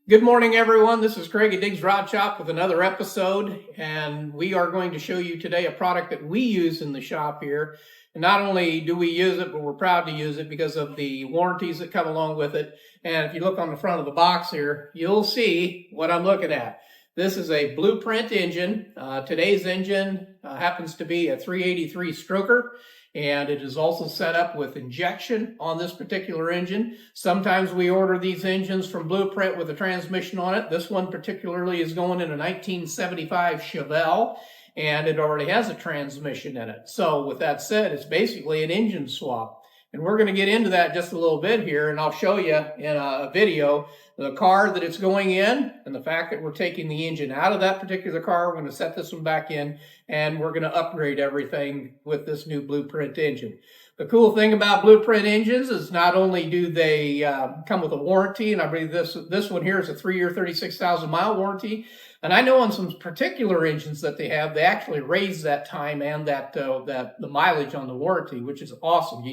Good morning, everyone. This is Craig at Diggs Rod Shop with another episode, and we are going to show you today a product that we use in the shop here. And not only do we use it, but we're proud to use it because of the warranties that come along with it. And if you look on the front of the box here, you'll see what I'm looking at. This is a Blueprint engine. Today's engine happens to be a 383 stroker. And it is also set up with injection on this particular engine. Sometimes we order these engines from Blueprint with a transmission on it. This one particularly is going in a 1975 Chevelle, and it already has a transmission in it. So with that said, it's basically an engine swap. And we're going to get into that just a little bit here, and I'll show you in a video the car that it's going in and the fact that we're taking the engine out of that particular car. We're going to set this one back in, and we're going to upgrade everything with this new Blueprint engine. The cool thing about Blueprint engines is not only do they come with a warranty, and I believe this one here is a 3-year, 36,000-mile warranty. And I know on some particular engines that they actually raise that time and the mileage on the warranty, which is awesome.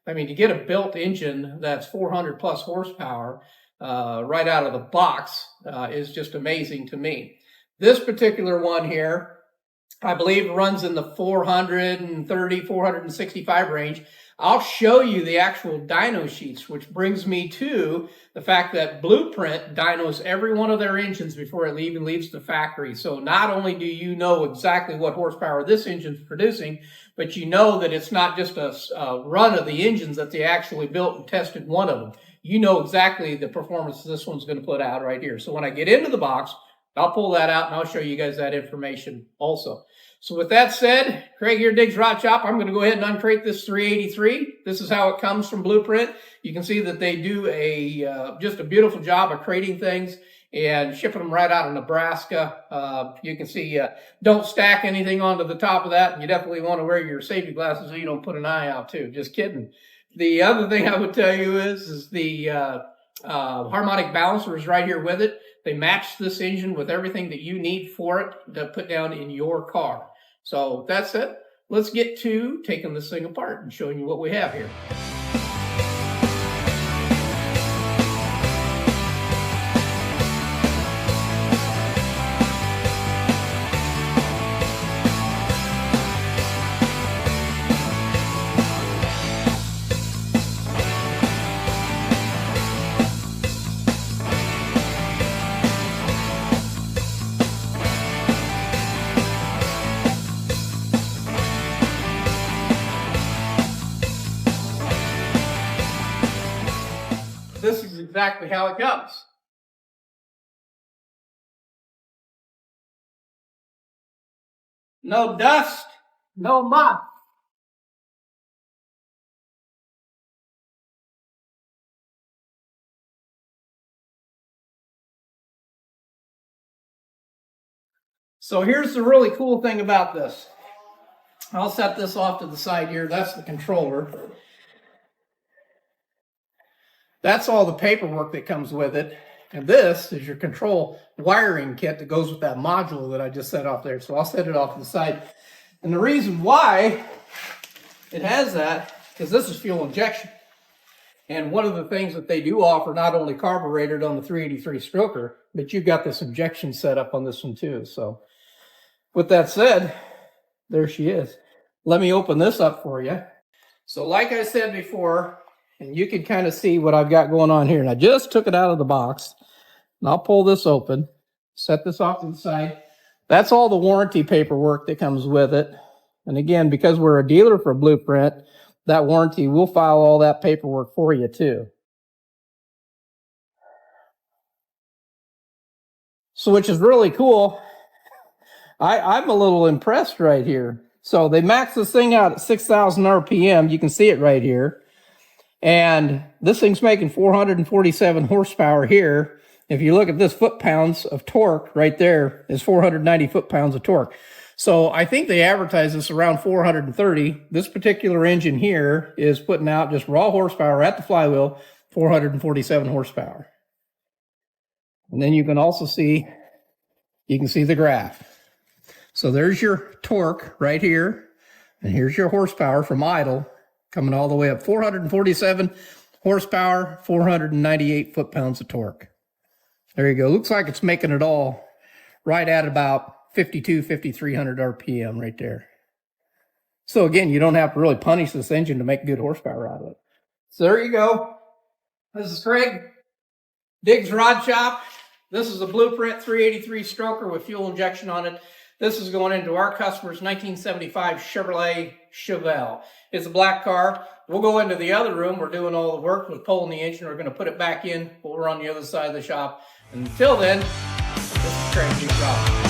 To get a built engine that's 400 plus horsepower right out of the box is just amazing to me. This particular one here, I believe, runs in the 430, 465 range. I'll show you the actual dyno sheets, which brings me to the fact that Blueprint dynos every one of their engines before it even leaves the factory. So not only do you know exactly what horsepower this engine's producing, but you know that it's not just a run of the engines that they actually built and tested one of them. You know exactly the performance this one's going to put out right here. So when I get into the box, I'll pull that out and I'll show you guys that information also. So with that said, Craig here, Diggs Rod Shop. I'm going to go ahead and uncrate this 383. This is how it comes from Blueprint. You can see that they do just a beautiful job of crating things and shipping them right out of Nebraska. You can see don't stack anything onto the top of that, and you definitely want to wear your safety glasses so you don't put an eye out too. Just kidding. The other thing I would tell you is the harmonic balancer is right here with it. They match this engine with everything that you need for it to put down in your car. So that's it. Let's get to taking this thing apart and showing you what we have here. This is exactly how it comes. No dust, no moth. So here's the really cool thing about this. I'll set this off to the side here. That's the controller. That's all the paperwork that comes with it. And this is your control wiring kit that goes with that module that I just set off there. So I'll set it off to the side. And the reason why it has that, because this is fuel injection. And one of the things that they do offer, not only carbureted on the 383 stroker, but you've got this injection set up on this one too. So with that said, there she is. Let me open this up for you. So like I said before, and you can kind of see what I've got going on here. And I just took it out of the box. And I'll pull this open, set this off to the side. That's all the warranty paperwork that comes with it. And again, because we're a dealer for Blueprint, that warranty will file all that paperwork for you too. So which is really cool. I'm a little impressed right here. So they max this thing out at 6,000 RPM. You can see it right here. And this thing's making 447 horsepower here. If you look at this foot-pounds of torque right there, is 490 foot-pounds of torque. So I think they advertise this around 430. This particular engine here is putting out just raw horsepower at the flywheel, 447 horsepower. And then you can also see, the graph. So there's your torque right here. And here's your horsepower from idle, coming all the way up. 447 horsepower, 498 foot-pounds of torque. There you go. Looks like it's making it all right at about 5,300 RPM right there. So again, you don't have to really punish this engine to make good horsepower out of it. So there you go. This is Craig, Diggs Rod Shop. This is a Blueprint 383 stroker with fuel injection on it. This is going into our customer's 1975 Chevrolet Chevelle. It's a black car. We'll go into the other room. We're doing all the work with pulling the engine. We're going to put it back in while we're on the other side of the shop. Until then, this is Craig, Diggs Rod.